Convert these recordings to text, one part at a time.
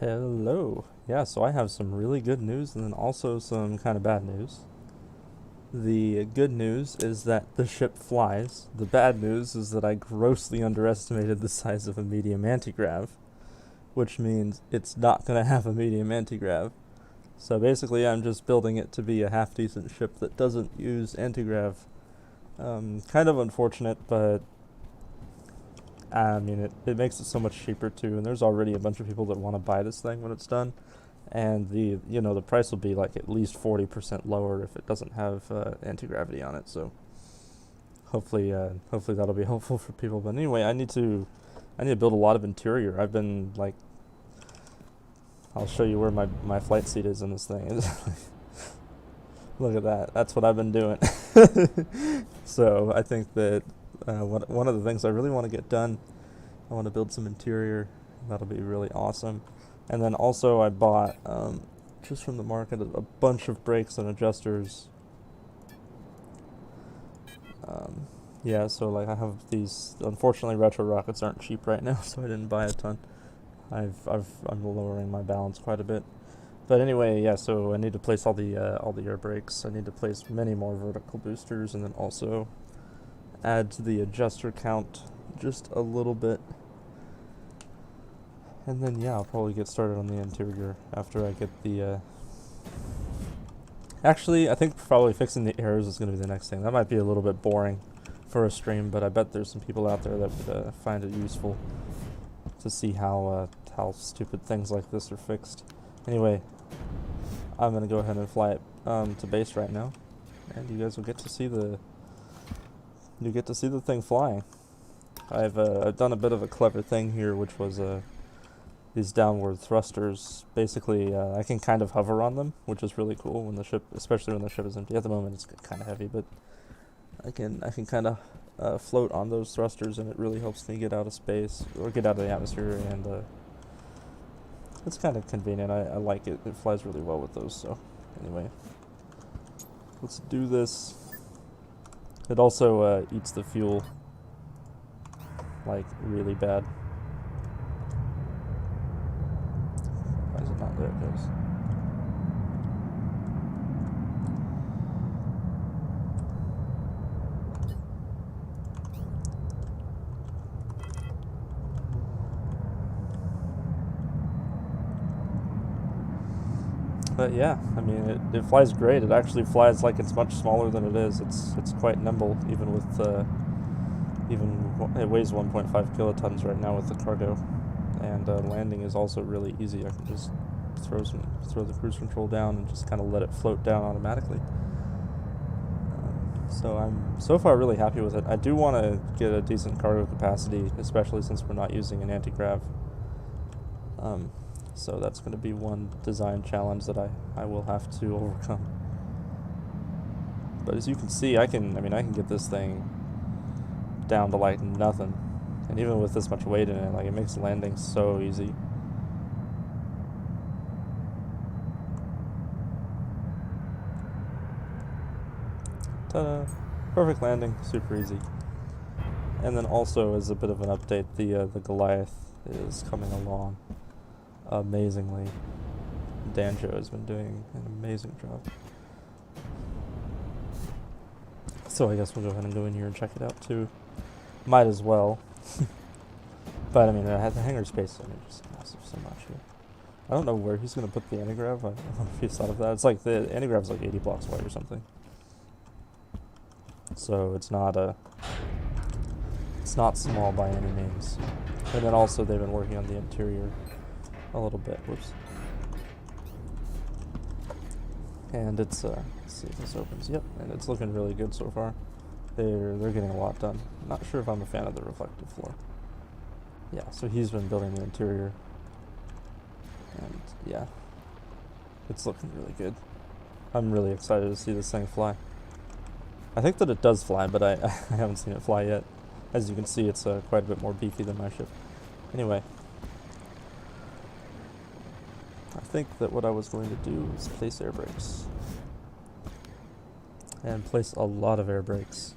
Hello. Yeah, so I have some really good news and then also some kind of bad news. The good news is that the ship flies. The bad news is that I grossly underestimated the size of a medium antigrav, which means it's not going to have a medium antigrav. So basically, I'm just building it to be a half decent ship that doesn't use antigrav. Kind of unfortunate, but I mean, it makes it so much cheaper too. And there's already a bunch of people that want to buy this thing when it's done. And the price will be like at least 40% lower if it doesn't have anti-gravity on it. So hopefully that'll be helpful for people. But anyway, I need to build a lot of interior. I've been like, I'll show you where my flight seat is in this thing. Look at that. That's what I've been doing. So I think that one of the things I really want to get done, I want to build some interior. That'll be really awesome. And then also I bought, just from the market, a bunch of brakes and adjusters. Yeah, so like I have these. Unfortunately, retro rockets aren't cheap right now, so I didn't buy a ton. I'm lowering my balance quite a bit. But anyway, yeah. So I need to place all the air brakes. I need to place many more vertical boosters, and then also add to the adjuster count just a little bit. And then yeah, I'll probably get started on the interior after I get the. Actually, I think probably fixing the errors is going to be the next thing. That might be a little bit boring for a stream, but I bet there's some people out there that would find it useful to see how stupid things like this are fixed. Anyway, I'm gonna go ahead and fly it to base right now, and you guys will get to see the thing flying. I've done a bit of a clever thing here, which was these downward thrusters. Basically, I can kind of hover on them, which is really cool when the ship, especially when the ship is empty. At the moment, it's kind of heavy, but I can kind of float on those thrusters, and it really helps me get out of space or get out of the atmosphere, and it's kind of convenient. I like it. It flies really well with those. So anyway, let's do this. It also eats the fuel like really bad. Why is it not? There it goes. But yeah, I mean, it flies great. It actually flies like it's much smaller than it is. It's quite nimble, even with it weighs 1.5 kilotons right now with the cargo, and landing is also really easy. I can just throw the cruise control down and just kind of let it float down automatically. So I'm so far really happy with it. I do want to get a decent cargo capacity, especially since we're not using an anti-grav. So that's going to be one design challenge that I will have to overcome. But as you can see, I can get this thing down to like nothing. And even with this much weight in it, like it makes landing so easy. Ta-da! Perfect landing, super easy. And then also as a bit of an update, the Goliath is coming along amazingly. Danjo has been doing an amazing job. So I guess we'll go ahead and go in here and check it out too. Might as well. But I mean, the hangar space is just massive so much here. I don't know where he's going to put the antigrav. I don't know if he's thought of that. It's like the antigrav's like 80 blocks away or something. So it's not small by any means. And then also they've been working on the interior a little bit. Whoops. And it's let's see if this opens. Yep, and it's looking really good so far. They're getting a lot done. Not sure if I'm a fan of the reflective floor. Yeah, so he's been building the interior, and yeah, it's looking really good. I'm really excited to see this thing fly. I think that it does fly, but I haven't seen it fly yet. As you can see, it's quite a bit more beefy than my ship. Anyway, I think that what I was going to do is place air brakes. And place a lot of air brakes.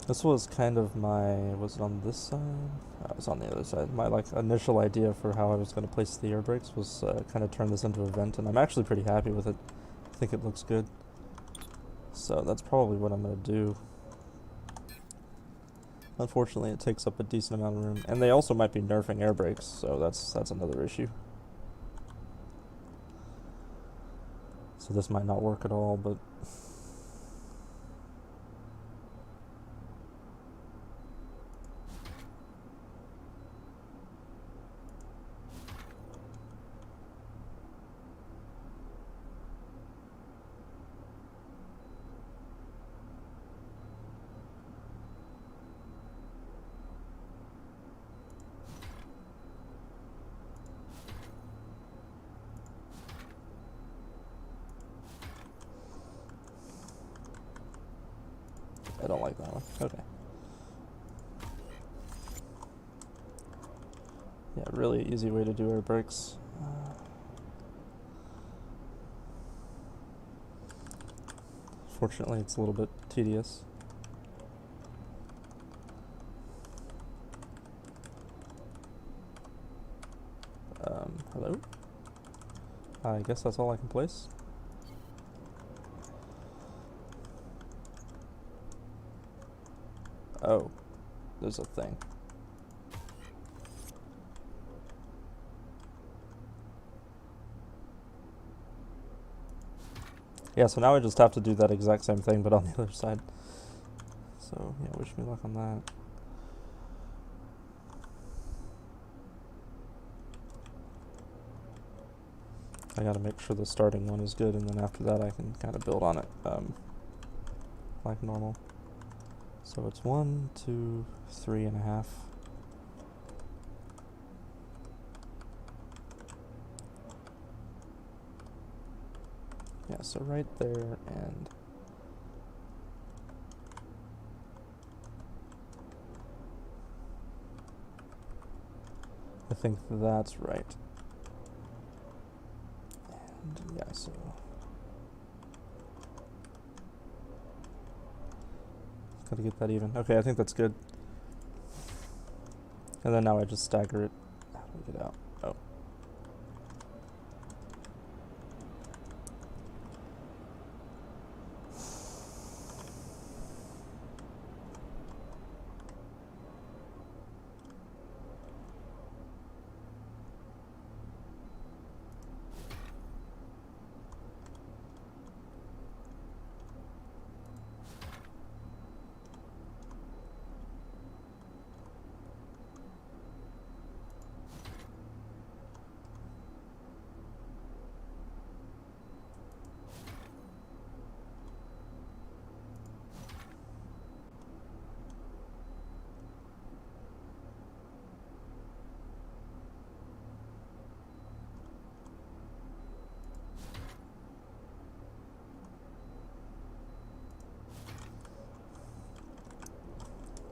This was kind of was it on this side? I was on the other side. My initial idea for how I was going to place the air brakes was kind of turn this into a vent, and I'm actually pretty happy with it. I think it looks good. So that's probably what I'm going to do. Unfortunately, it takes up a decent amount of room, and they also might be nerfing air brakes, so that's another issue. So this might not work at all, but I don't like that one. Okay. Yeah, really easy way to do air brakes. Fortunately, it's a little bit tedious. Hello? I guess that's all I can place. Oh, there's a thing. Yeah, so now I just have to do that exact same thing, but on the other side. So, yeah, wish me luck on that. I gotta make sure the starting one is good, and then after that I can kind of build on it, like normal. So it's 1, 2, 3.5. Yeah, so right there, and I think that's right. And yeah, so gotta get that even. Okay, I think that's good. And then now I just stagger it. How do we get out? Oh.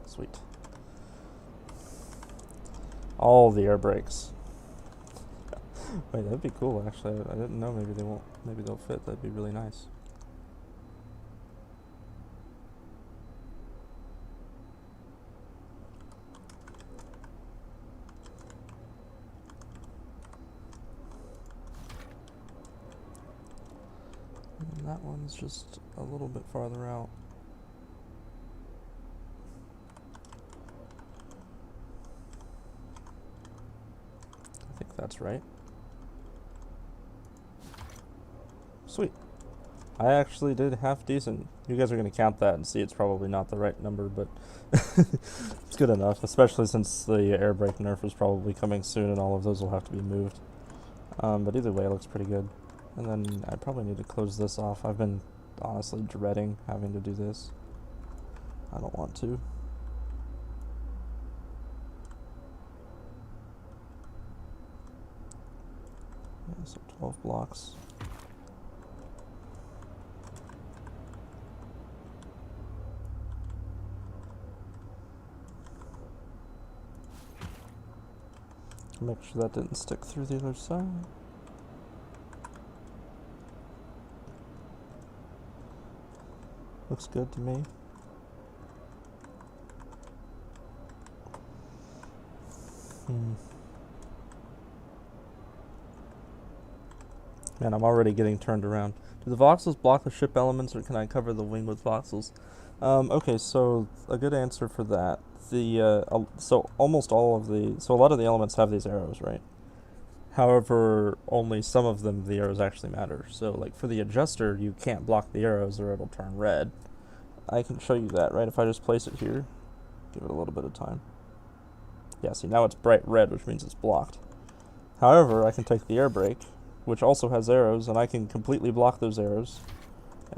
Sweet. All the air brakes. Wait, that'd be cool, actually. I didn't know. Maybe they won't. Maybe they'll fit. That'd be really nice. And that one's just a little bit farther out. I think that's right. Sweet. I actually did half decent. You guys are going to count that and see it's probably not the right number, but it's good enough, especially since the air brake nerf is probably coming soon and all of those will have to be moved. But either way, it looks pretty good. And then I probably need to close this off. I've been honestly dreading having to do this. I don't want to. Yeah, so 12 blocks. Make sure that didn't stick through the other side. Looks good to me. Man, I'm already getting turned around. Do the voxels block the ship elements, or can I cover the wing with voxels? Okay, so a good answer for that. So almost all of so a lot of the elements have these arrows, right? However, only some of them, the arrows actually matter. So, like for the adjuster, you can't block the arrows or it'll turn red. I can show you that, right? If I just place it here, give it a little bit of time. Yeah, see, now it's bright red, which means it's blocked. However, I can take the air brake, which also has arrows, and I can completely block those arrows,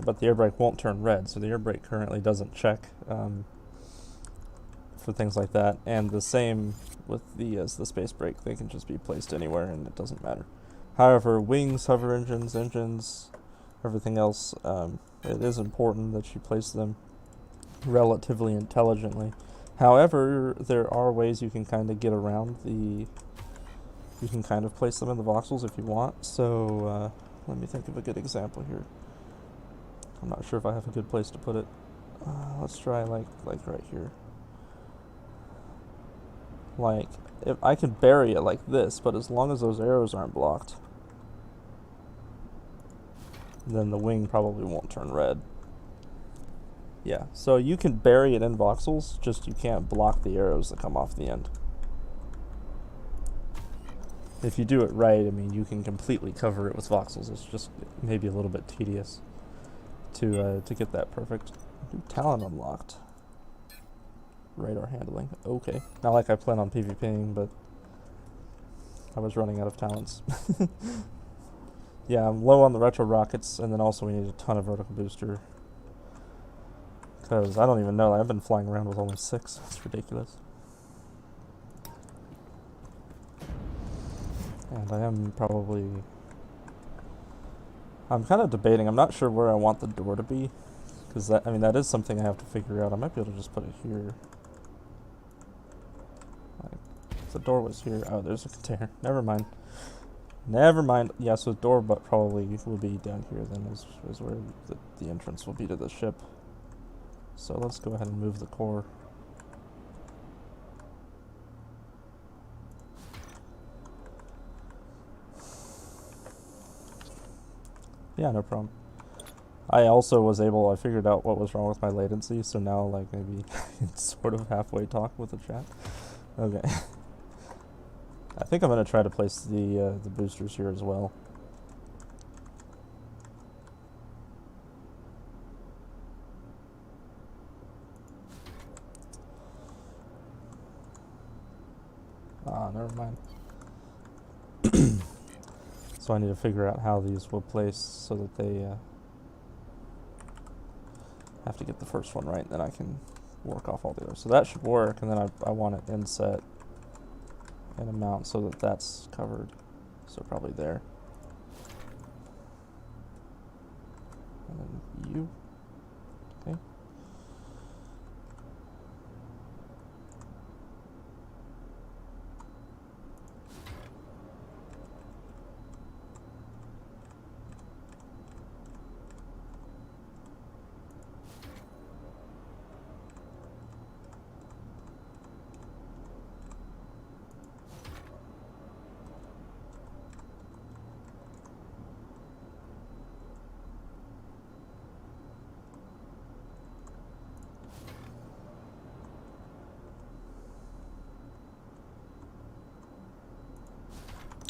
but the air brake won't turn red, so the air brake currently doesn't check for things like that. And the same with the space brake, they can just be placed anywhere and it doesn't matter. However, wings, hover engines, everything else, it is important that you place them relatively intelligently. However, there are ways you can kind of get around you can kind of place them in the voxels if you want. So let me think of a good example here. I'm not sure if I have a good place to put it. Let's try like right here. Like, if I can bury it like this, but as long as those arrows aren't blocked, then the wing probably won't turn red. Yeah, so you can bury it in voxels, just you can't block the arrows that come off the end. If you do it right, I mean, you can completely cover it with voxels. It's just maybe a little bit tedious to get that perfect. Talon unlocked. Radar handling. Okay. Not like I plan on PvPing, but I was running out of talents. Yeah, I'm low on the retro rockets, and then also we need a ton of vertical booster. Because I don't even know, I've been flying around with only 6. It's ridiculous. And I am probably... I'm kind of debating. I'm not sure where I want the door to be. Because that is something I have to figure out. I might be able to just put it here. If the door was here... Oh, there's a container. Never mind. Yeah, so the door but probably will be down here then is where the entrance will be to the ship. So let's go ahead and move the core. Yeah, no problem. I figured out what was wrong with my latency, so now like maybe it's sort of halfway talk with the chat. Okay. I think I'm gonna try to place the boosters here as well. Never mind. So I need to figure out how these will place so that they have to get the first one right, then I can work off all the others. So that should work, and then I want it inset and a mount so that that's covered. So probably there. And then you. Okay.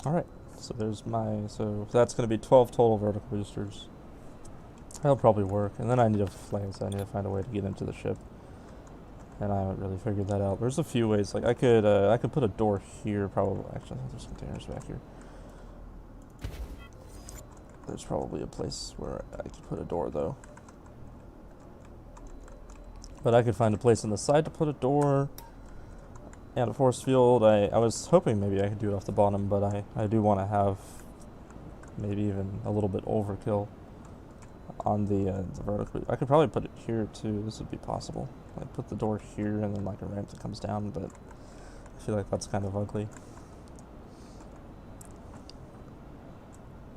Alright, so so that's going to be 12 total vertical boosters. That'll probably work, and then I need to find a way to get into the ship. And I haven't really figured that out. There's a few ways, like I could put a door here probably. Actually, there's containers back here. There's probably a place where I could put a door though. But I could find a place on the side to put a door. And a force field, I was hoping maybe I could do it off the bottom, but I do want to have maybe even a little bit overkill on the vertical. I could probably put it here too. This would be possible. I put the door here and then like a ramp that comes down, but I feel like that's kind of ugly.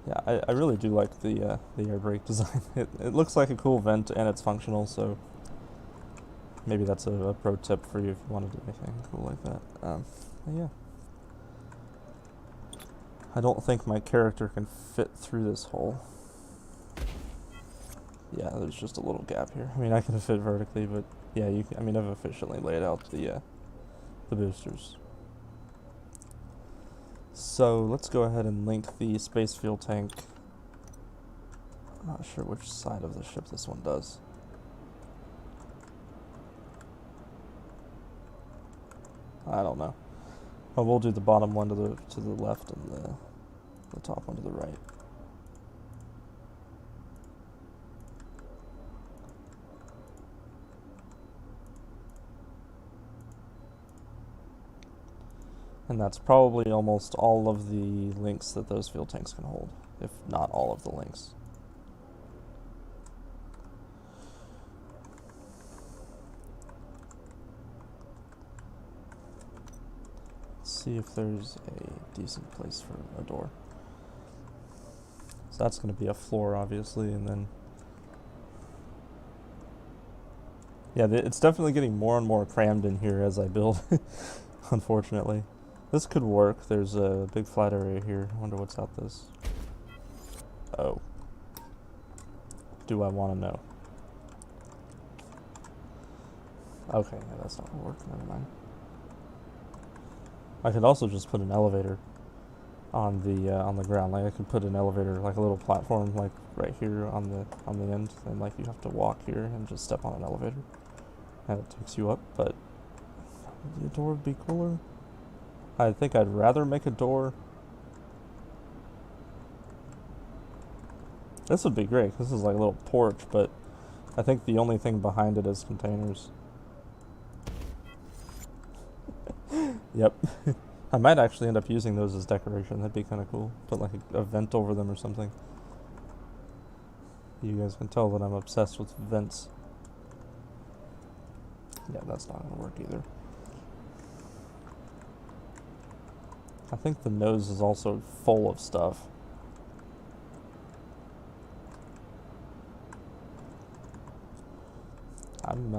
Yeah, I really do like the air brake design. It looks like a cool vent and it's functional, so maybe that's a pro tip for you if you want to do anything cool like that. Yeah. I don't think my character can fit through this hole. Yeah, there's just a little gap here. I mean, I can fit vertically, but yeah, you can, I mean, I've efficiently laid out the boosters. So let's go ahead and link the space fuel tank. I'm not sure which side of the ship this one does. I don't know. Oh, we'll do the bottom one to the left and the top one to the right. And that's probably almost all of the links that those fuel tanks can hold, if not all of the links. Let's see if there's a decent place for a door. So that's going to be a floor, obviously, and then... Yeah, it's definitely getting more and more crammed in here as I build, unfortunately. This could work. There's a big flat area here. I wonder what's out this. Oh. Do I want to know? Okay, yeah, that's not going to work. Never mind. I could also just put an elevator on the ground. Like I could put an elevator, like a little platform, like right here on the end, and like you have to walk here and just step on an elevator, and it takes you up. But the door would be cooler. I think I'd rather make a door. This would be great. This is like a little porch, but I think the only thing behind it is containers. Yep. I might actually end up using those as decoration. That'd be kind of cool. Put like a vent over them or something. You guys can tell that I'm obsessed with vents. Yeah, that's not going to work either. I think the nose is also full of stuff. I'm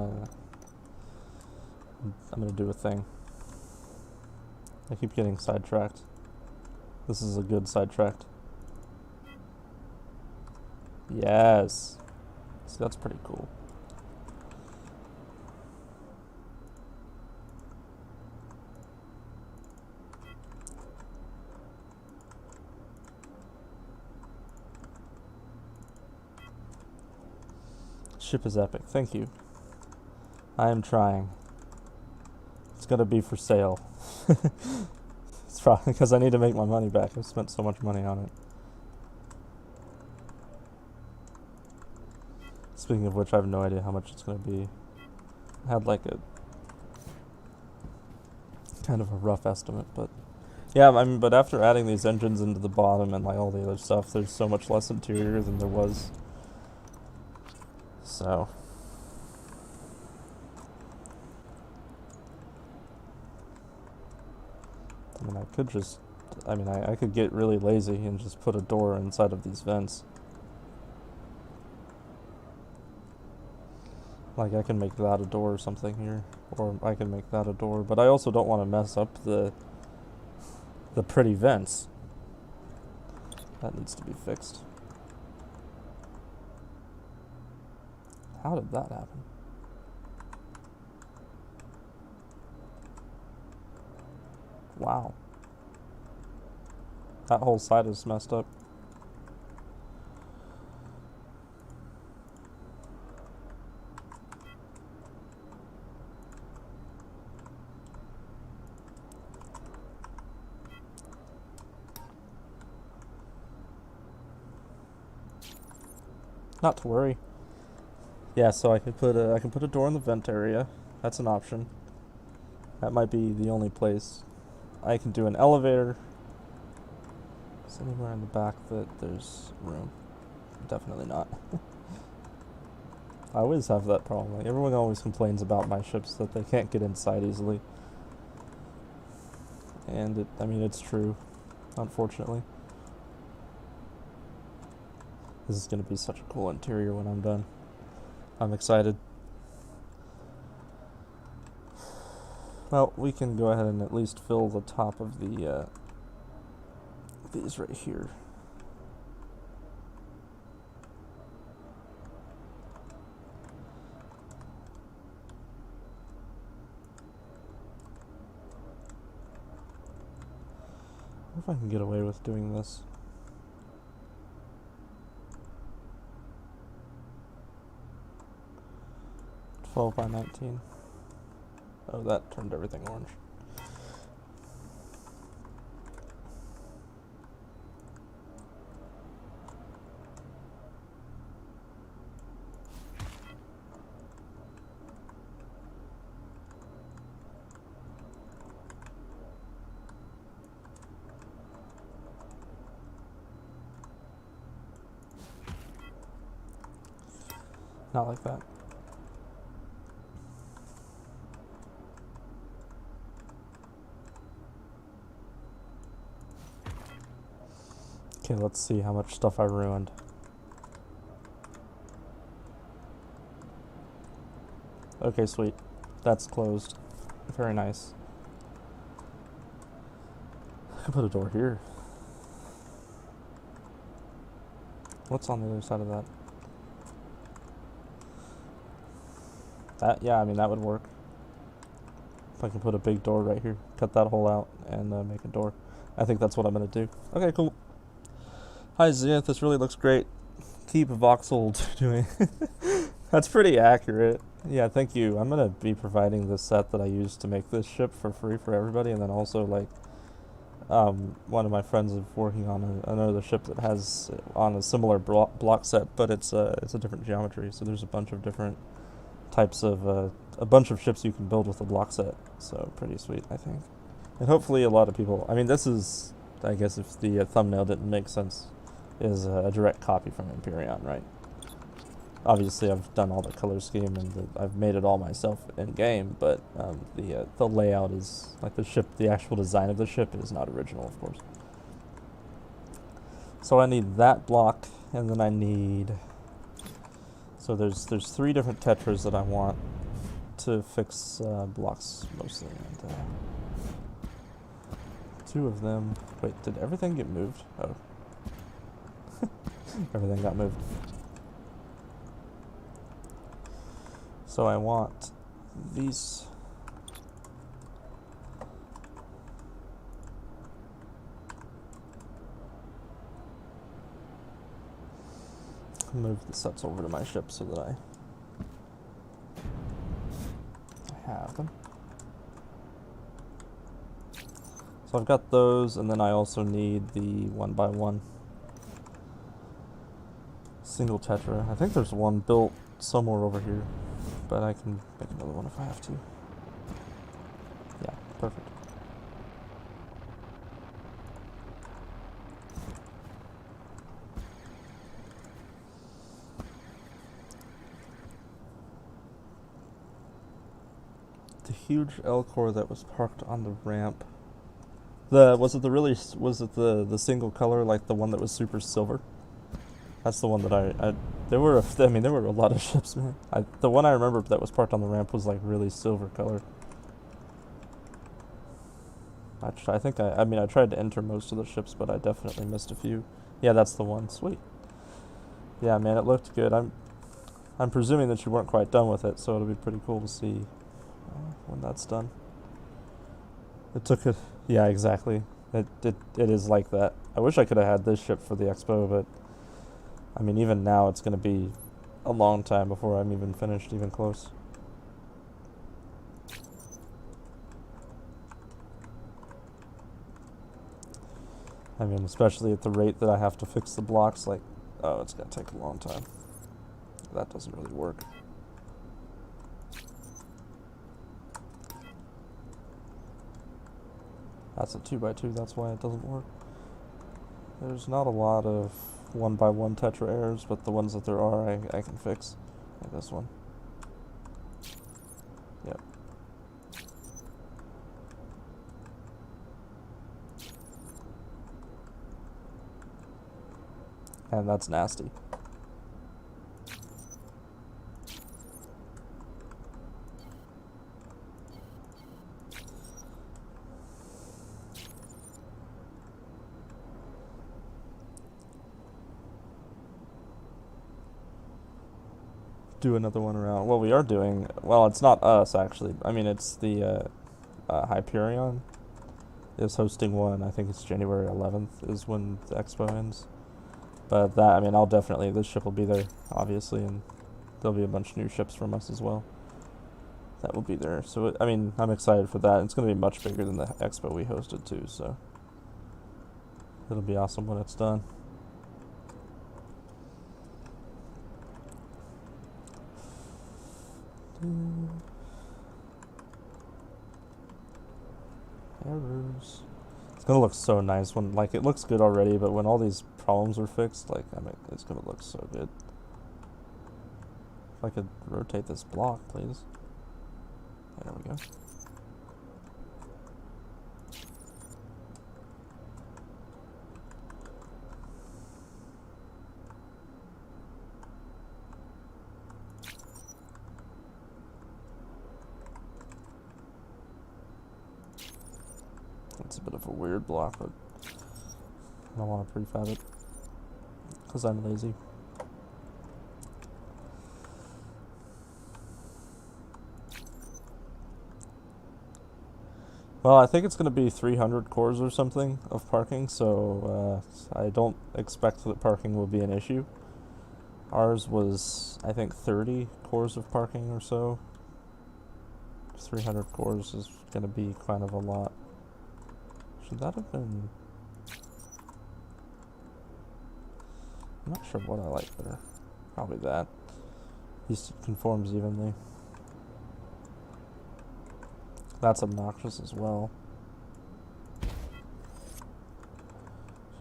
gonna do a thing. I keep getting sidetracked. This is a good sidetracked. Yes. So that's pretty cool. Ship is epic. Thank you. I am trying. It's gonna be for sale. It's probably because I need to make my money back. I've spent so much money on it. Speaking of which, I have no idea how much it's gonna be. I had like a kind of a rough estimate, but yeah, I mean, but after adding these engines into the bottom and like all the other stuff, there's so much less interior than there was. So I mean, I could get really lazy and just put a door inside of these vents. Like, I can make that a door or something here. Or I can make that a door. But I also don't want to mess up the pretty vents. That needs to be fixed. How did that happen? Wow. That whole side is messed up. Not to worry. Yeah, so I can put a door in the vent area. That's an option. That might be the only place. I can do an elevator. Is anywhere in the back that there's room? Definitely not. I always have that problem. Like, everyone always complains about my ships that they can't get inside easily. And I mean, it's true, unfortunately. This is going to be such a cool interior when I'm done. I'm excited. Well, we can go ahead and at least fill the top of the these right here. I wonder if I can get away with doing this. $12 by $19. Oh, that turned everything orange. Not like that. Okay, let's see how much stuff I ruined. Okay, sweet. That's closed. Very nice. I can put a door here. What's on the other side of that? Yeah, I mean, that would work. If I can put a big door right here, cut that hole out, and make a door. I think that's what I'm going to do. Okay, cool. Hi, Zenith. This really looks great. Keep voxel doing. That's pretty accurate. Yeah, thank you. I'm going to be providing the set that I used to make this ship for free for everybody, and then also, like, one of my friends is working on another ship that has on a similar block set, but it's a different geometry, so there's a bunch of different types of a bunch of ships you can build with the block set, so pretty sweet, I think. And hopefully a lot of people, I mean, this is, I guess if the thumbnail didn't make sense, is a direct copy from Empyrean, right? Obviously I've done all the color scheme and I've made it all myself in game, but the layout is, like the actual design of the ship is not original, of course. So I need that block, and then I need, so there's 3 different tetras that I want to fix blocks mostly, and 2 of them, wait, did everything get moved? Oh. Everything got moved. So I want these. Move the sets over to my ship so that I have them. So I've got those, and then I also need the 1x1 single tetra. I think there's one built somewhere over here, but I can make another one if I have to. Yeah, perfect. The huge L-core that was parked on the ramp. Was it the single color, like the one that was super silver? That's the one that there were a lot of ships, man. The one I remember that was parked on the ramp was like really silver color. I tried to enter most of the ships, but I definitely missed a few. Yeah, that's the one. Sweet. Yeah, man, it looked good. I'm presuming that you weren't quite done with it, so it'll be pretty cool to see when that's done. It took it. Yeah, exactly. It is like that. I wish I could have had this ship for the expo, but I mean, even now it's going to be a long time before I'm even finished, even close. I mean, especially at the rate that I have to fix the blocks, like, oh, it's going to take a long time. That doesn't really work. That's a 2x2, that's why it doesn't work. There's not a lot of 1x1 tetra errors, but the ones that there are, I can fix. Like this one. Yep. And that's nasty. do another one around. Well, we are doing. Well, it's not us actually. I mean, it's the Hyperion is hosting one. I think it's January 11th is when the expo ends. But that, I mean, I'll definitely. This ship will be there, obviously, and there'll be a bunch of new ships from us as well. That will be there. So I mean, I'm excited for that. It's going to be much bigger than the expo we hosted too. So it'll be awesome when it's done. Errors. It's gonna look so nice when, like, it looks good already, but when all these problems are fixed, like, I mean, it's gonna look so good. If I could rotate this block, please. There we go. It's a bit of a weird block, but I don't want to prefab it because I'm lazy. Well, I think it's going to be 300 cores or something of parking, so I don't expect that parking will be an issue. Ours was, I think, 30 cores of parking or so. 300 cores is going to be kind of a lot. Should that have been... I'm not sure what I like better. Probably that. At least it conforms evenly. That's obnoxious as well.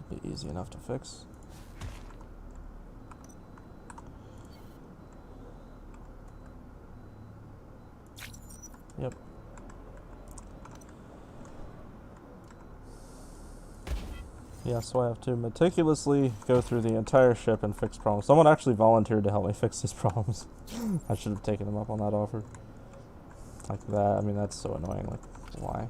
Should be easy enough to fix. Yep. Yeah, so I have to meticulously go through the entire ship and fix problems. Someone actually volunteered to help me fix these problems. I should have taken them up on that offer. Like that, I mean, that's so annoying. Like, why?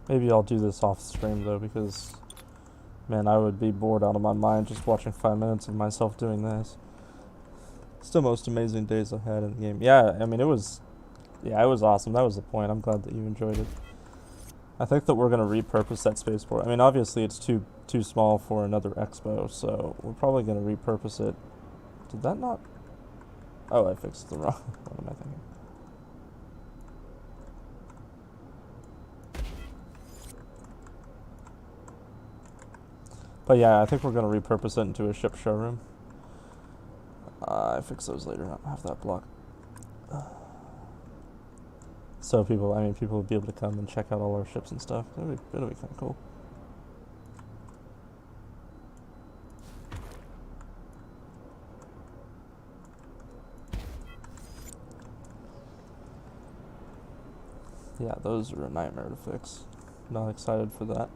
Maybe I'll do this off stream though, because man, I would be bored out of my mind just watching 5 minutes of myself doing this. It's the most amazing days I had in the game. Yeah, I mean, it was awesome. That was the point. I'm glad that you enjoyed it. I think that we're gonna repurpose that spaceport. I mean, obviously it's too small for another expo, so we're probably gonna repurpose it. Did that not? Oh, I fixed the wrong. What am I thinking? But yeah, I think we're going to repurpose it into a ship showroom. I fix those later, not have that block. So people will be able to come and check out all our ships and stuff. It'll be kind of cool. Yeah, those are a nightmare to fix. Not excited for that.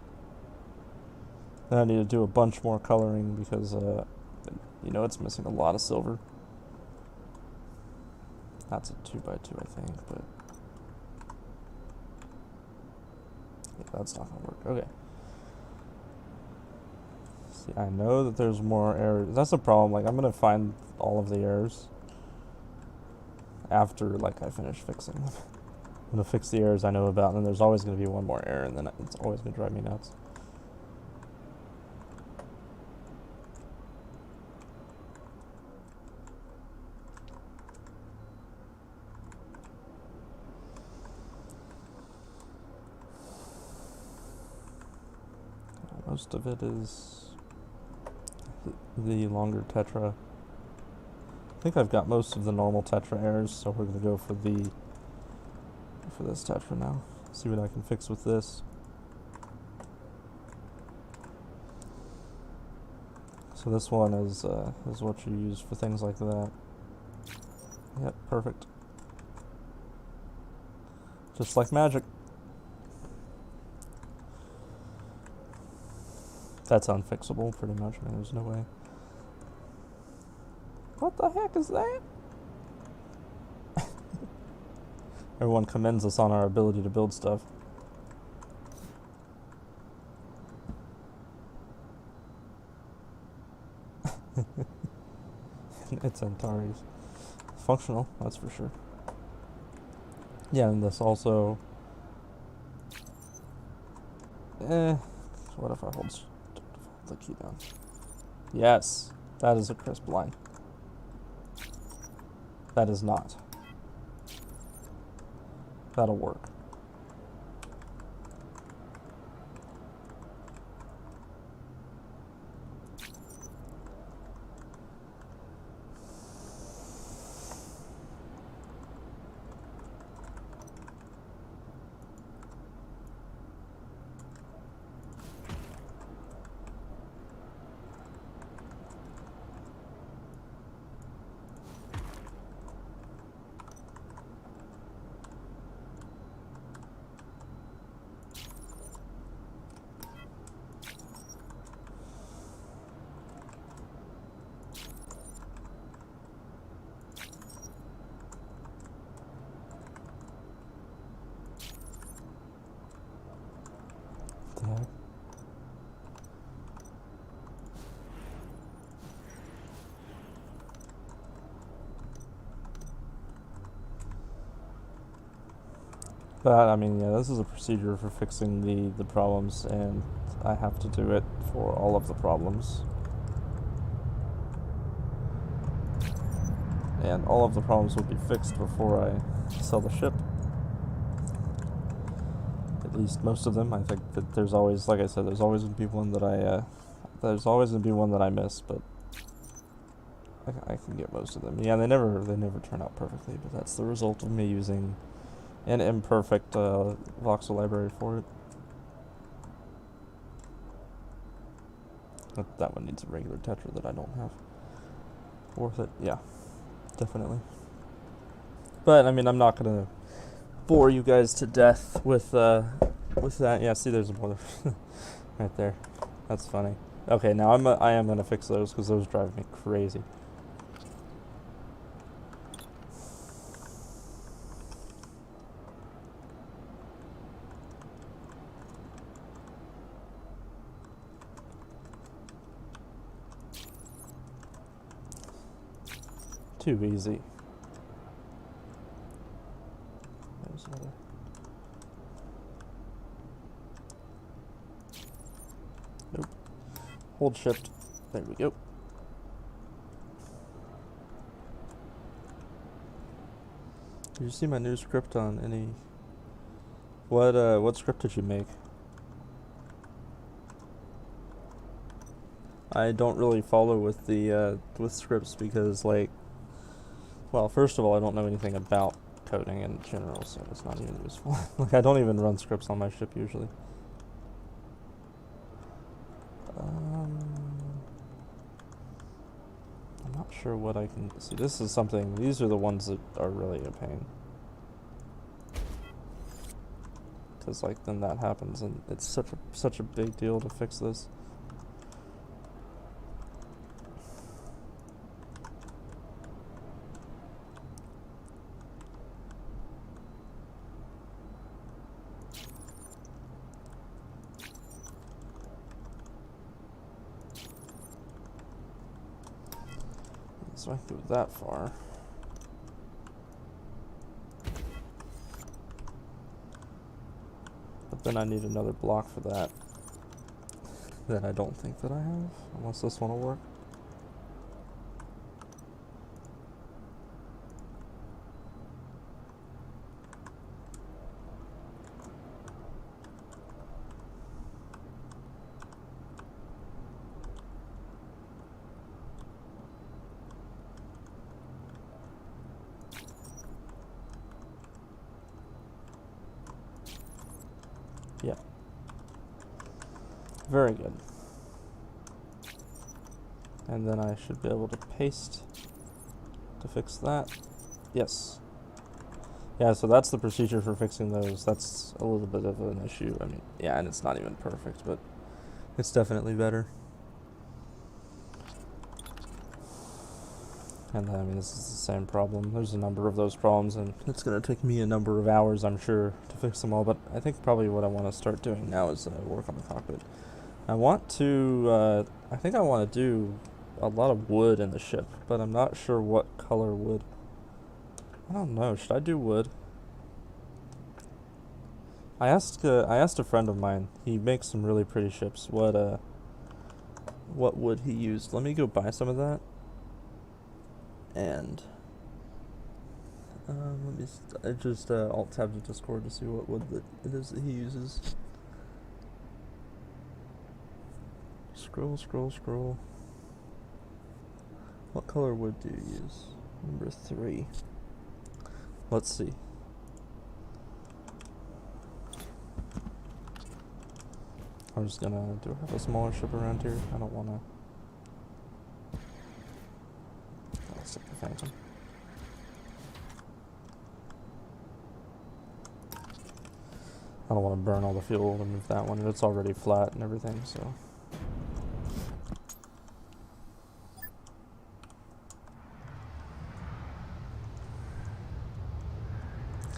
Then I need to do a bunch more coloring because, it's missing a lot of silver. That's a 2x2, I think, but yeah, that's not gonna work. Okay. See, I know that there's more errors. That's the problem. Like, I'm gonna find all of the errors after, like, I finish fixing them. I'm gonna fix the errors I know about, and then there's always gonna be one more error, and then it's always gonna drive me nuts. Most of it is the longer tetra. I think I've got most of the normal tetra errors, so we're gonna go for this tetra now. See what I can fix with this. So this one is what you use for things like that. Yep, perfect. Just like magic. That's unfixable, pretty much. I mean, there's no way. What the heck is that? Everyone commends us on our ability to build stuff. It's Antares. Functional, that's for sure. Yeah, and this also... what if I hold the key down? Yes, that is a crisp line. That is not. That'll work. What the heck? But, I mean, yeah, this is a procedure for fixing the problems, and I have to do it for all of the problems. And all of the problems will be fixed before I sell the ship. At least most of them. I think that there's always, like I said, there's always going to be one that there's always going to be one that I miss, but I can get most of them. Yeah, they never turn out perfectly, but that's the result of me using an imperfect voxel library for it. That one needs a regular tetra that I don't have. Worth it, yeah, definitely. But I mean, I'm not gonna bore you guys to death with that. Yeah, see, there's a boiler right there. That's funny. Okay, now I am gonna fix those because those drive me crazy. Too easy. There's another. Nope. Hold shift. There we go. Did you see my new script on any... What script did you make? I don't really follow with the with scripts because, like, well, first of all, I don't know anything about coding in general, so it's not even useful. Like, I don't even run scripts on my ship usually. I'm not sure what I can see. This is something. These are the ones that are really a pain. Because, like, then that happens, and it's such a big deal to fix this. So I can go that far. But then I need another block for that. That I don't think that I have, unless this one will work. Yeah. Very good. And then I should be able to paste to fix that. Yes. Yeah, so that's the procedure for fixing those. That's a little bit of an issue. I mean, yeah, and it's not even perfect, but It's definitely better. And I mean, this is the same problem. There's a number of those problems, and it's going to take me a number of hours, I'm sure, to fix them all. But I think probably what I want to start doing now is work on the cockpit. I want to, I think I want to do a lot of wood in the ship, but I'm not sure what color wood. I don't know. Should I do wood? I asked a friend of mine. He makes some really pretty ships. What wood he used? Let me go buy some of that. And let me. I just alt tab the Discord to see what wood it is that he uses. Scroll, scroll, scroll. What color wood do you use? Number 3. Let's see. I'm just gonna do I have a smaller ship around here? I don't wanna. Let's take the Phantom. I don't want to burn all the fuel to move that one. It's already flat and everything, so.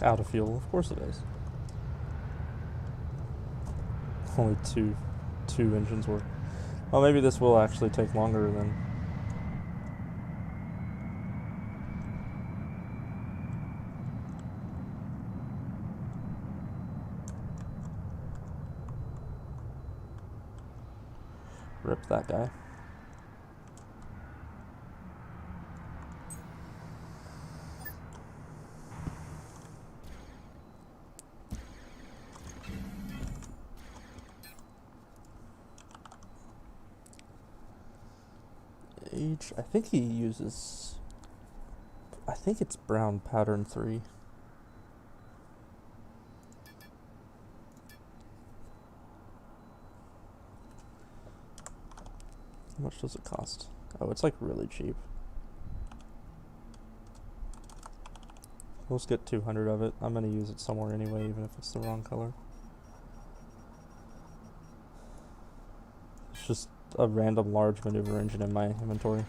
Out of fuel, of course it is. Only two engines work. Well, maybe this will actually take longer than. Rip that guy. I think he uses. I think it's brown pattern 3. How much does it cost? Oh, it's like really cheap. Let's get 200 of it. I'm gonna use it somewhere anyway, even if it's the wrong color. It's just a random large maneuver engine in my inventory.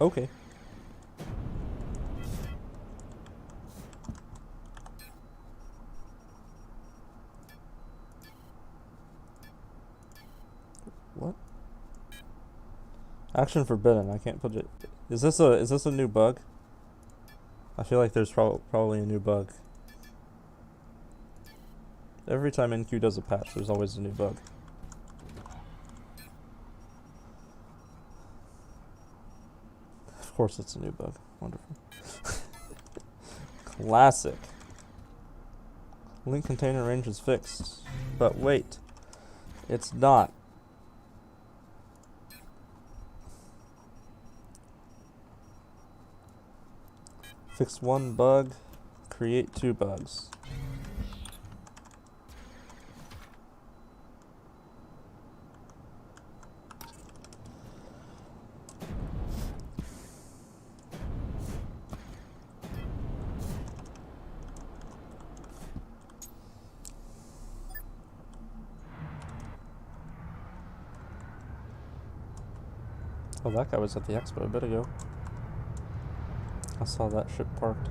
Okay. What? Action forbidden. I can't put it. Is this a new bug? I feel like there's probably a new bug. Every time NQ does a patch, there's always a new bug. Of course it's a new bug. Wonderful. Classic. Link container range is fixed. But wait. It's not. Fix 1 bug. Create 2 bugs. Oh, that guy was at the expo a bit ago. I saw that ship parked.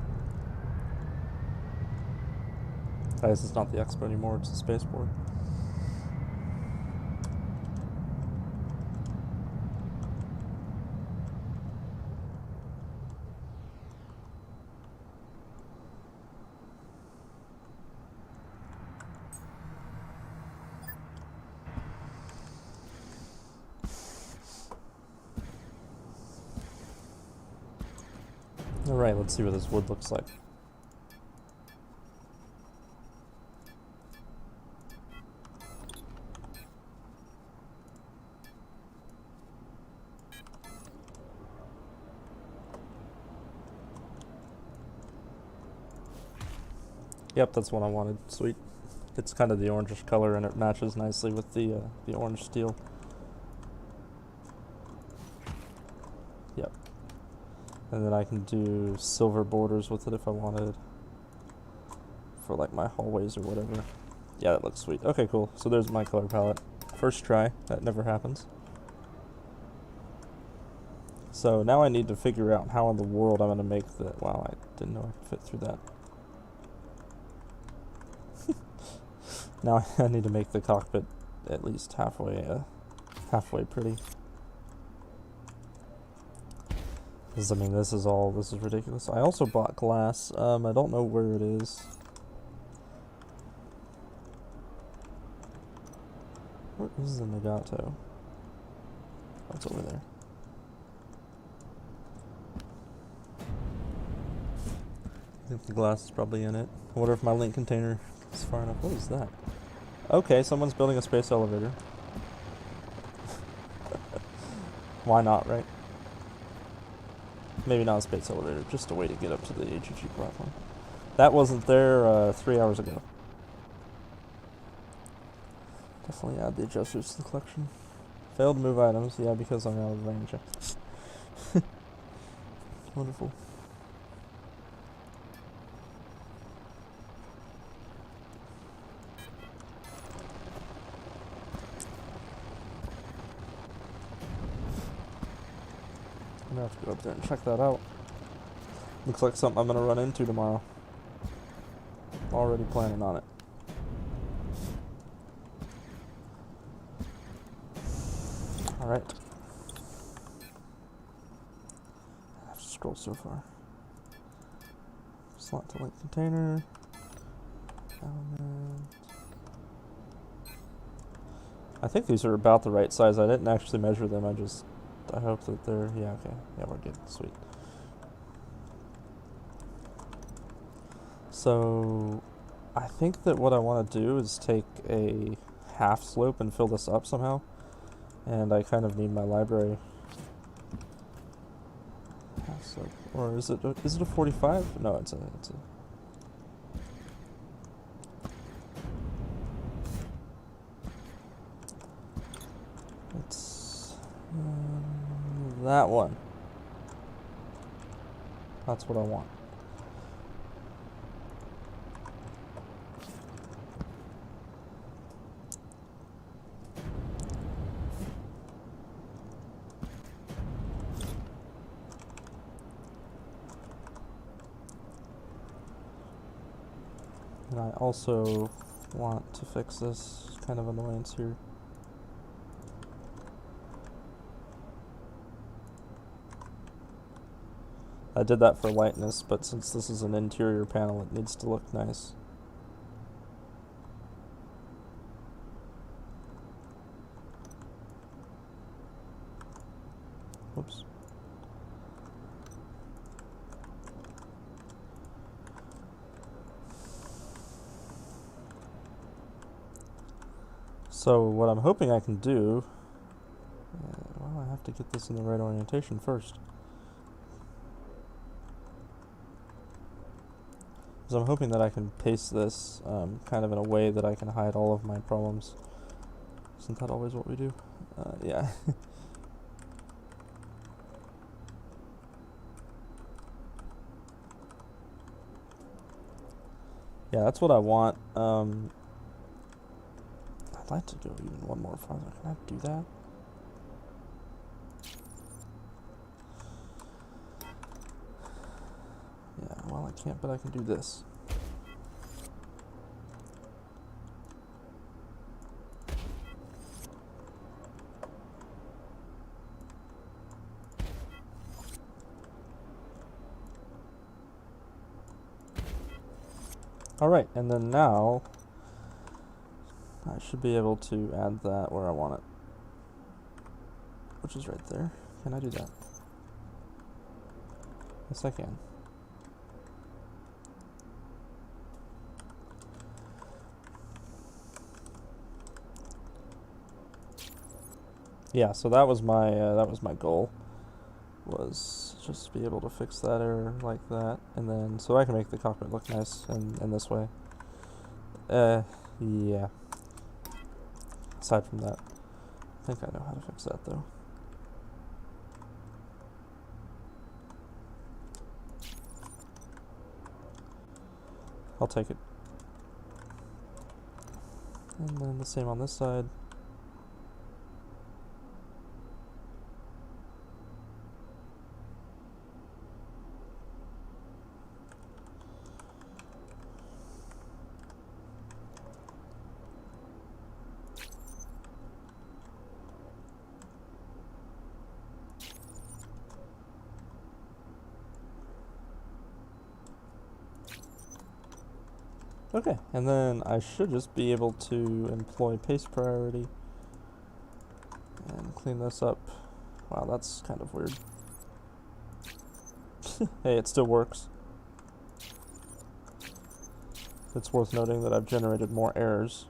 Guys, it's not the expo anymore, it's the spaceport. Alright, let's see what this wood looks like. Yep, that's what I wanted. Sweet. It's kind of the orangish color and it matches nicely with the orange steel. Yep. And then I can do silver borders with it if I wanted. For like my hallways or whatever. Yeah, that looks sweet. Okay, cool. So there's my color palette. First try. That never happens. So now I need to figure out how in the world I'm going to make the... Wow, I didn't know I could fit through that. Now I need to make the cockpit at least halfway pretty. Because, I mean, this is ridiculous. I also bought glass. I don't know where it is. Where is the Nagato? Oh, it's over there. I think the glass is probably in it. I wonder if my link container is far enough. What is that? Okay, someone's building a space elevator. Why not, right? Maybe not a space elevator, just a way to get up to the AGG platform. That wasn't there 3 hours ago. Definitely add the adjusters to the collection. Failed to move items, yeah, because I'm out of range. Wonderful. I'm gonna have to go up there and check that out. Looks like something I'm gonna run into tomorrow. Already planning on it. Alright. I have to scroll so far. Slot to link container. Element. I think these are about the right size. I didn't actually measure them. I hope that they're... Yeah, okay. Yeah, we're good. Sweet. So, I think that what I want to do is take a half slope and fill this up somehow. And I kind of need my library. Half slope. Or is it a 45? No, it's a... It's... that one. That's what I want. And I also want to fix this kind of annoyance here. I did that for lightness, but since this is an interior panel, it needs to look nice. Oops. So what I'm hoping I can do, well, I have to get this in the right orientation first. So I'm hoping that I can paste this kind of in a way that I can hide all of my problems. Isn't that always what we do? Yeah. Yeah, that's what I want. I'd like to go even one more farther. Can I do that? Yeah, well, I can't, but I can do this. Alright, and then now I should be able to add that where I want it, which is right there. Can I do that? Yes, I can. Yeah, so that was my goal, was just be able to fix that error like that, and then so I can make the cockpit look nice in this way. Yeah. Aside from that, I think I know how to fix that though. I'll take it. And then the same on this side. Okay, and then I should just be able to employ paste priority and clean this up. Wow, that's kind of weird. Hey, it still works. It's worth noting that I've generated more errors.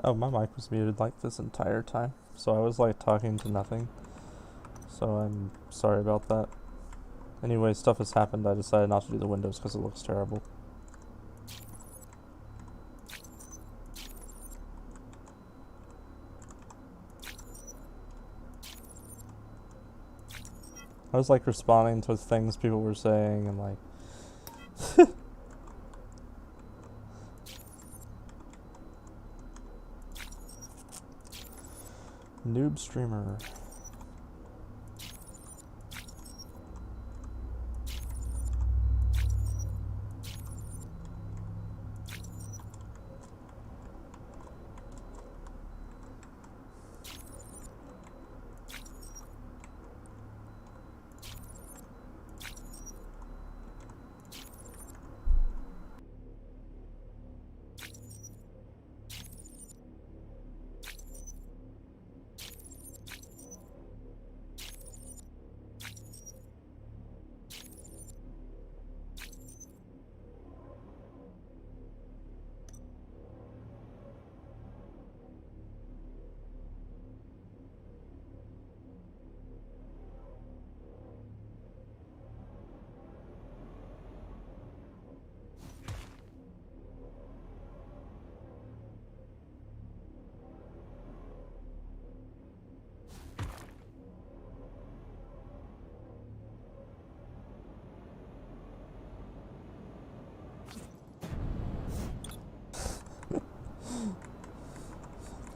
Oh, my mic was muted like this entire time. So I was like talking to nothing. So I'm sorry about that. Anyway, stuff has happened. I decided not to do the windows because it looks terrible. I was like responding to things people were saying and like noob streamer.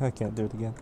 I can't do it again.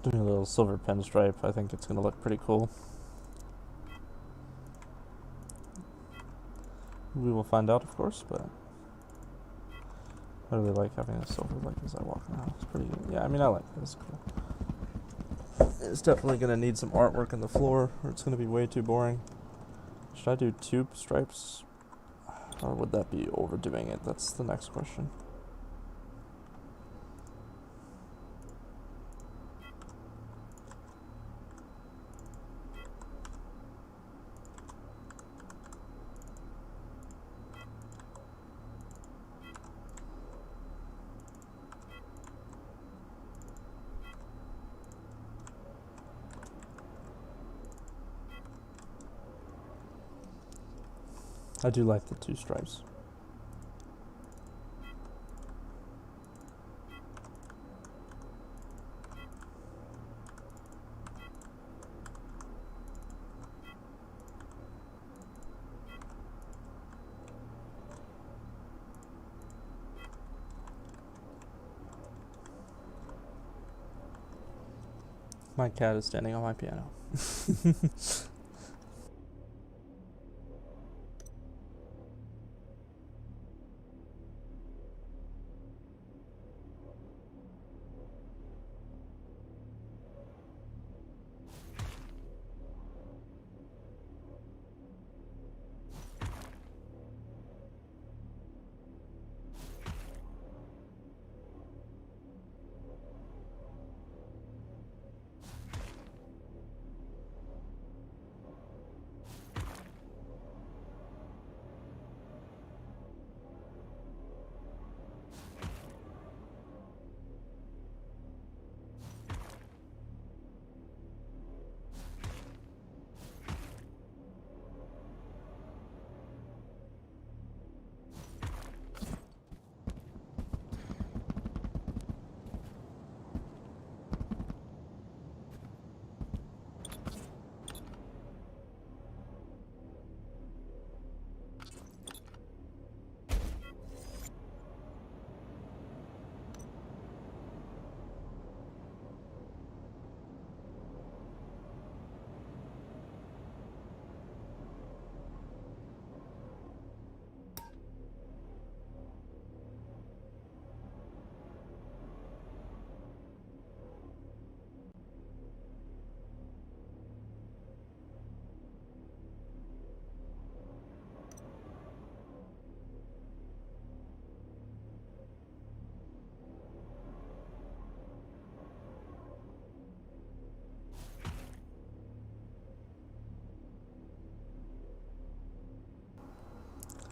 Doing a little silver pinstripe. I think it's gonna look pretty cool. We will find out, of course, but I really like having a silver like as I walk around. It's pretty good. Yeah, I mean, I like it. It's cool. It's definitely gonna need some artwork in the floor, or it's gonna be way too boring. Should I do two stripes? Or would that be overdoing it? That's the next question. I do like the two stripes. My cat is standing on my piano.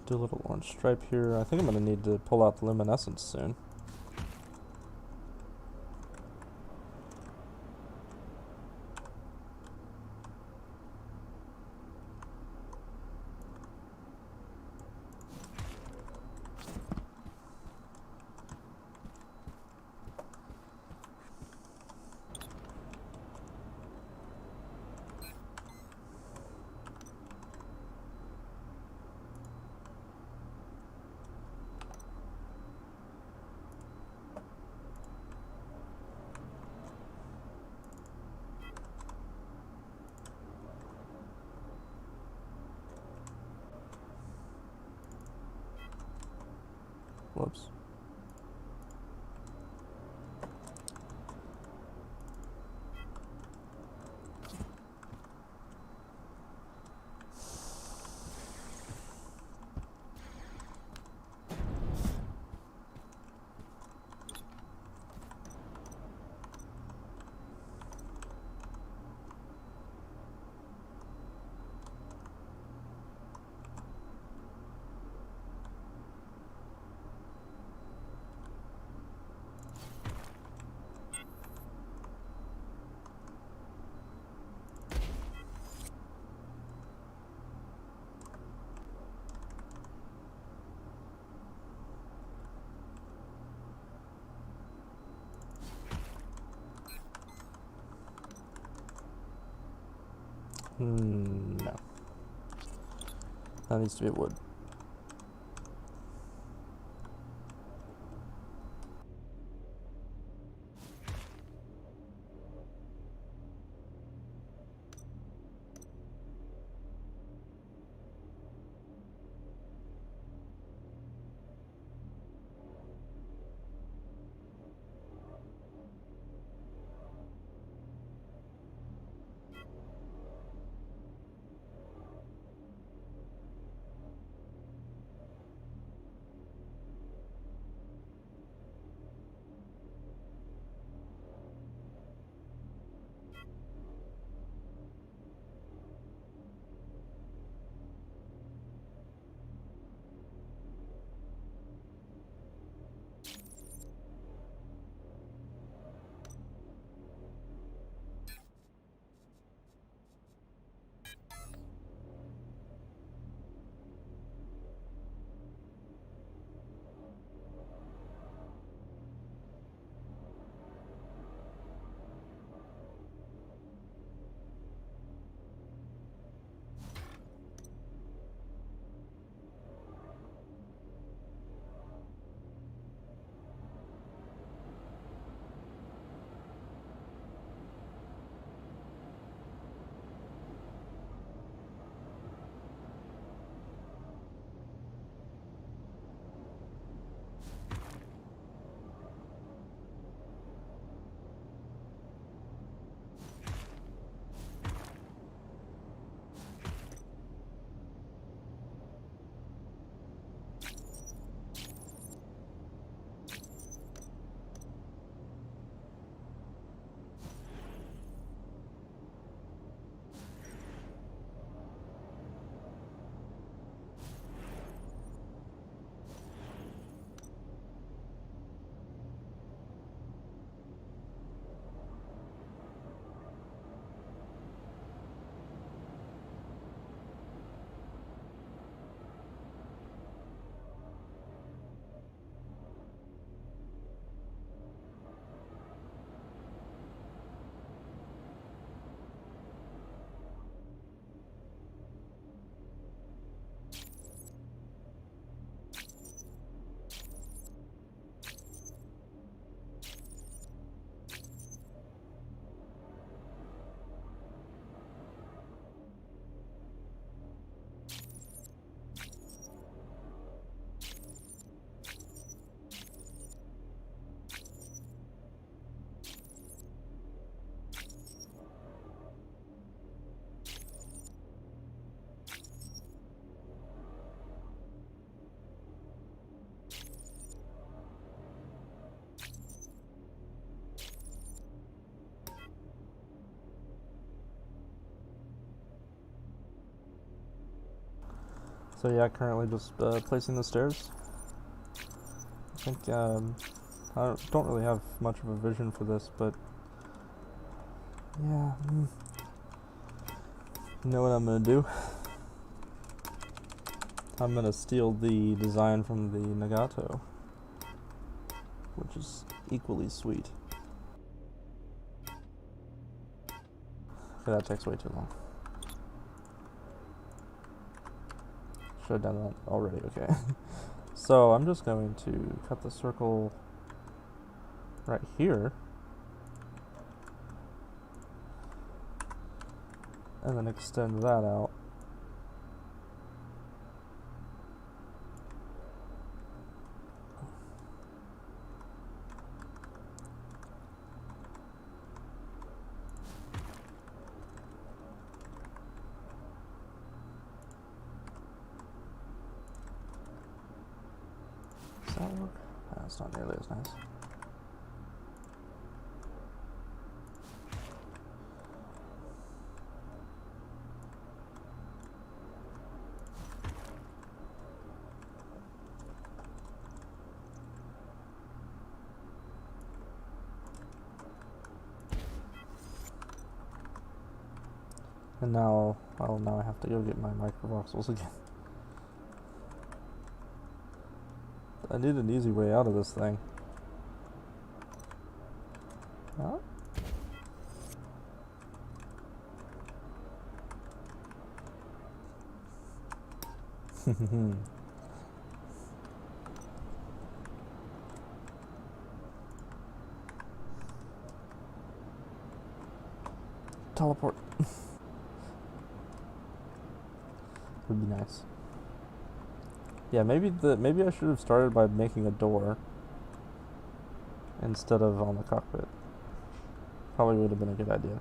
Do a little orange stripe here. I think I'm going to need to pull out the luminescence soon. Whoops. No. That needs to be wood. So yeah, currently just placing the stairs. I think I don't really have much of a vision for this, but yeah, you know what I'm gonna do? I'm gonna steal the design from the Nagato, which is equally sweet. Okay, that takes way too long. Should have done that already, okay. So I'm just going to cut the circle right here, and then extend that out. Does that work? That's not nearly as nice. And now, well, now I have to go get my microvoxels again. I need an easy way out of this thing. Huh? Teleport. Would be nice. Yeah, maybe I should have started by making a door instead of on the cockpit. Probably would have been a good idea.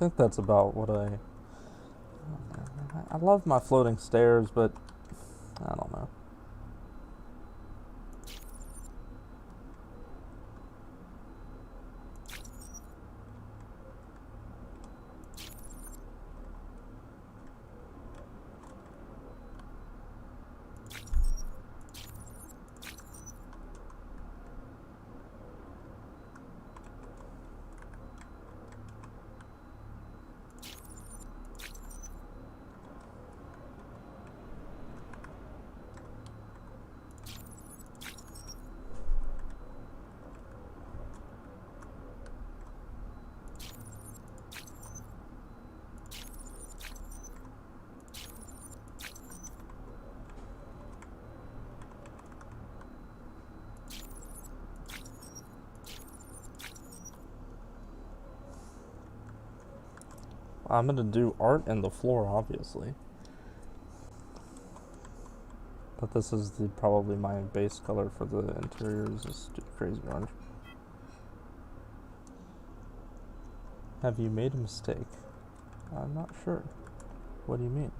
think that's about what I love my floating stairs, but I don't know. I'm gonna do art in the floor, obviously. But this is probably my base color for the interior is this crazy orange. Have you made a mistake? I'm not sure. What do you mean?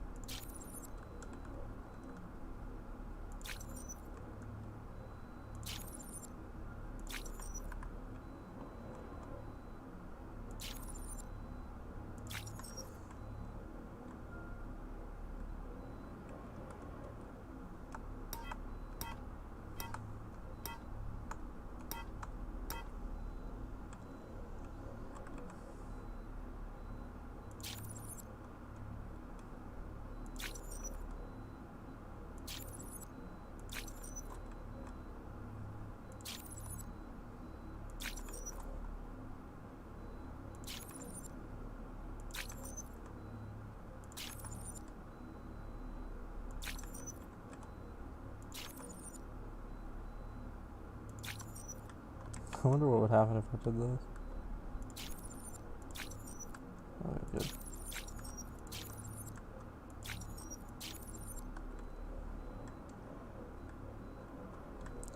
I wonder what would happen if I did this. Okay, good.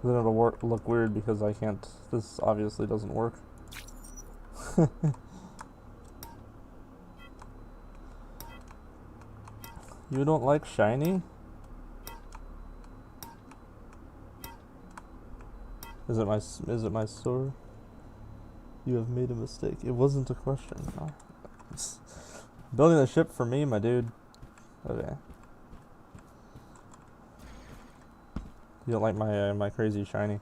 Then it'll look weird because I can't. This obviously doesn't work. You don't like shiny? Is it my sword? You have made a mistake. It wasn't a question. No. Building a ship for me, my dude. Okay. You don't like my crazy shiny?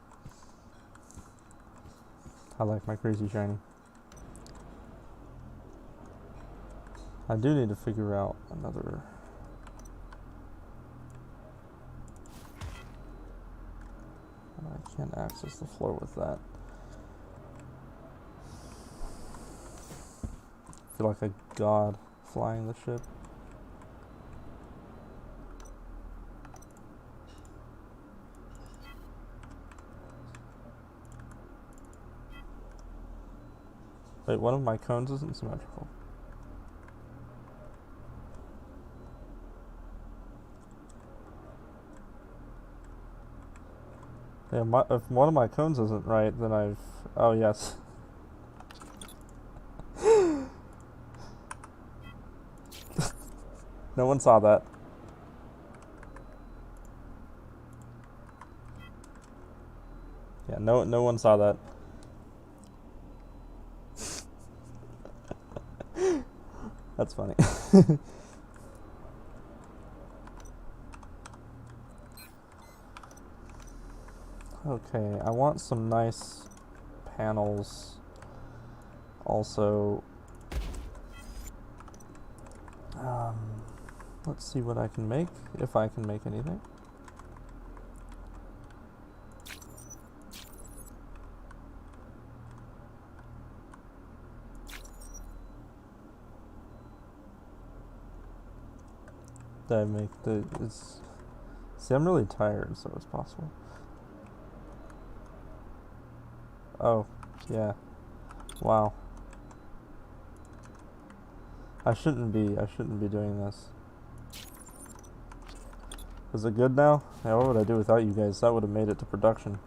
I like my crazy shiny. I do need to figure out another. I can't access the floor with that. I feel like a god flying the ship. Wait, one of my cones isn't symmetrical. Yeah, if one of my cones isn't right, then I've... Oh, yes. No one saw that. Yeah, no one saw that. That's funny. Okay, I want some nice panels. Also, let's see what I can make, if I can make anything. Did I make see, I'm really tired, so it's possible. Oh, yeah. Wow. I shouldn't be doing this. Is it good now? Yeah, what would I do without you guys? That would have made it to production.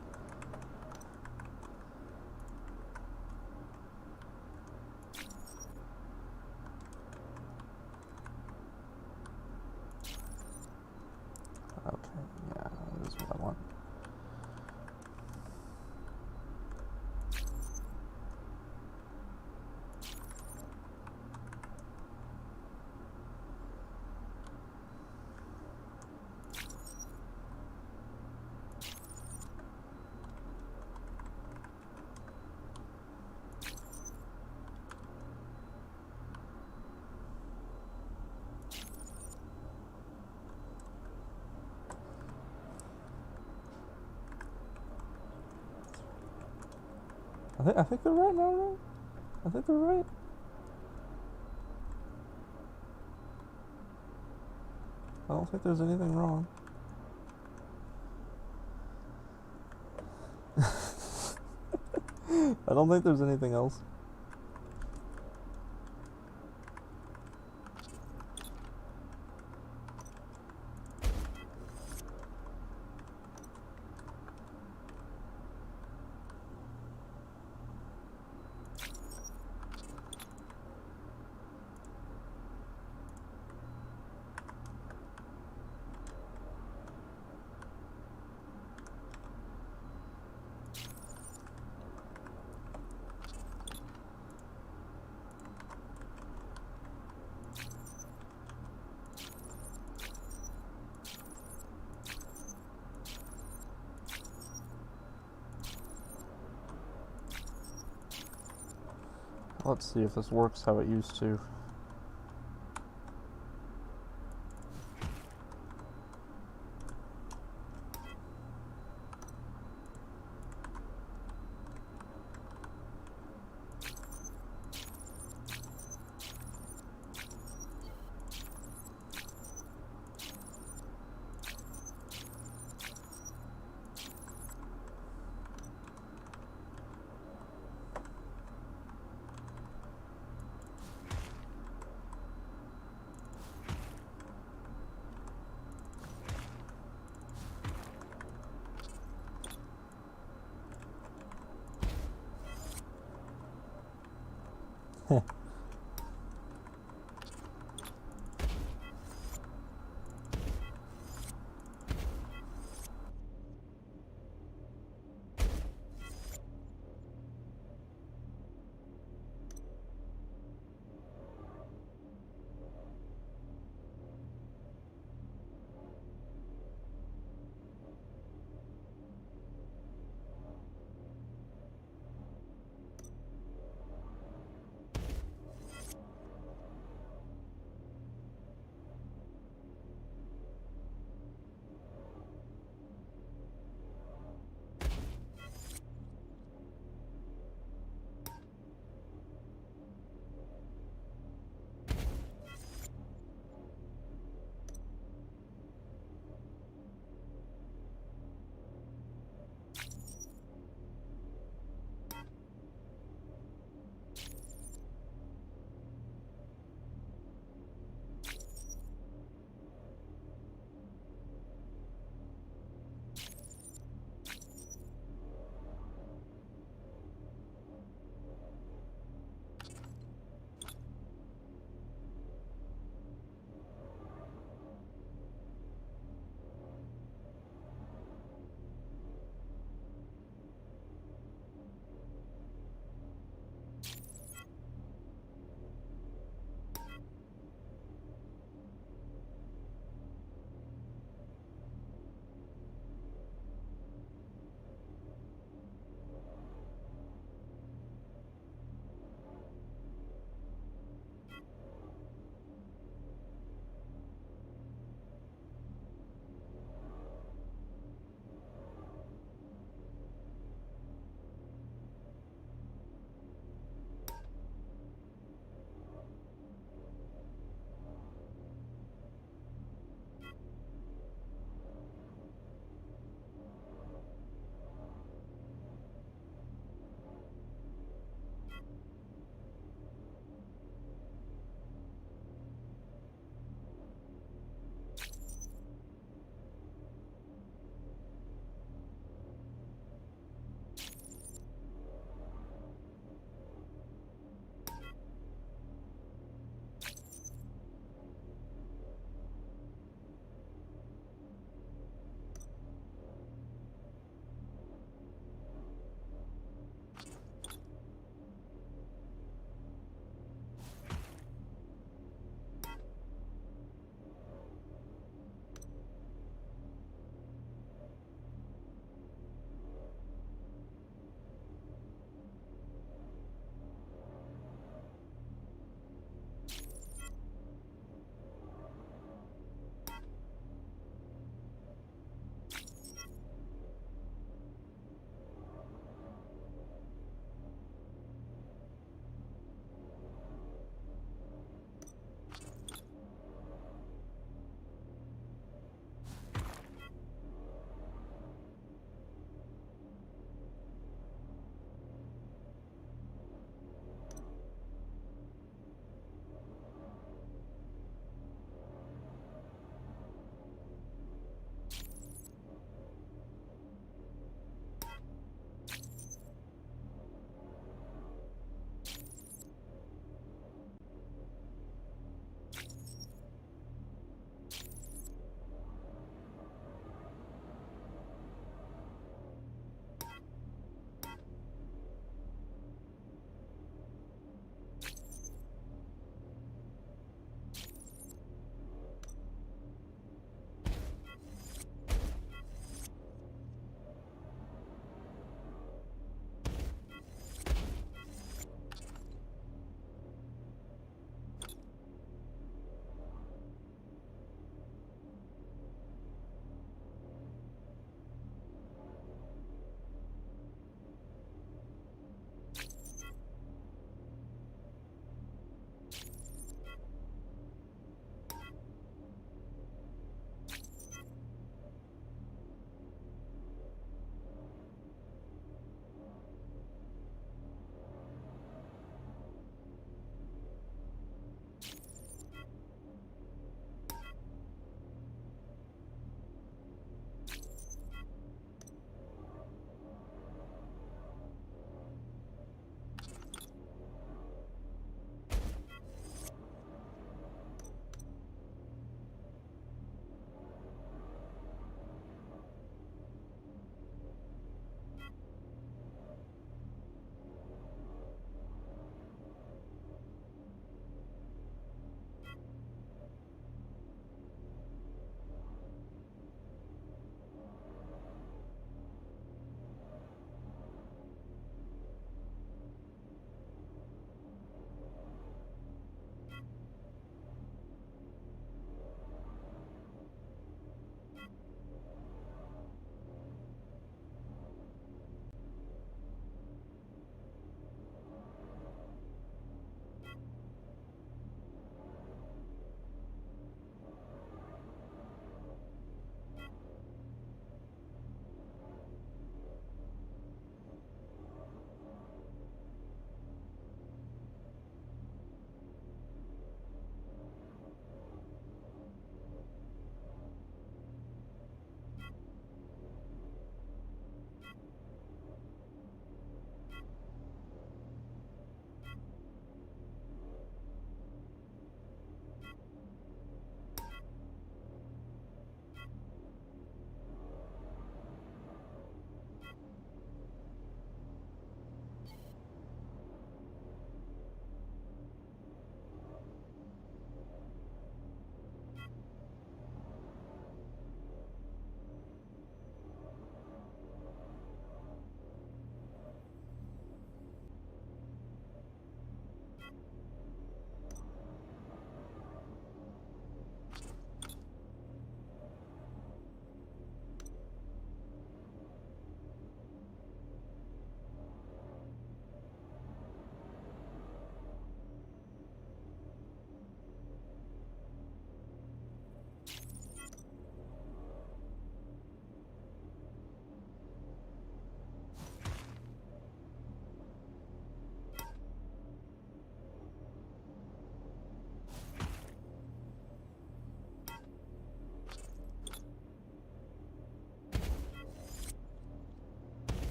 I think they're right now, right? I think they're right. I don't think there's anything wrong. I don't think there's anything else. Let's see if this works how it used to.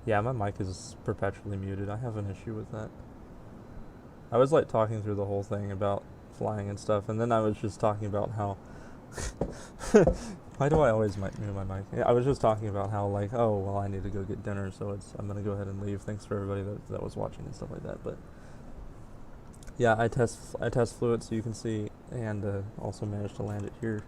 Yeah, my mic is perpetually muted. I have an issue with that. I was like talking through the whole thing about flying and stuff, and then I was just talking about how. Why do I always mute my mic? Yeah, I was just talking about how like, oh well, I need to go get dinner, so I'm gonna go ahead and leave. Thanks for everybody that was watching and stuff like that. But yeah, I test flew it so you can see, and also managed to land it here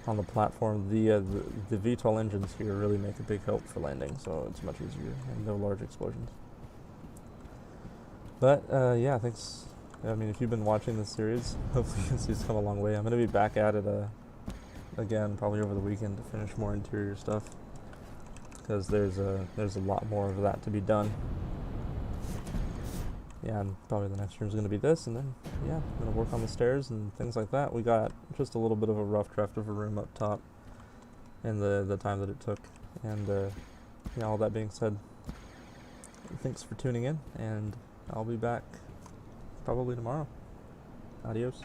on the platform. The VTOL engines here really make a big help for landing, so it's much easier and no large explosions. But yeah, thanks. I mean, if you've been watching this series, hopefully you can see it's come a long way. I'm gonna be back at it again probably over the weekend to finish more interior stuff, because there's a lot more of that to be done. Yeah, and probably the next room is going to be this, and then, yeah, I'm going to work on the stairs and things like that. We got just a little bit of a rough draft of a room up top in the time that it took. And, yeah, all that being said, thanks for tuning in, and I'll be back probably tomorrow. Adios.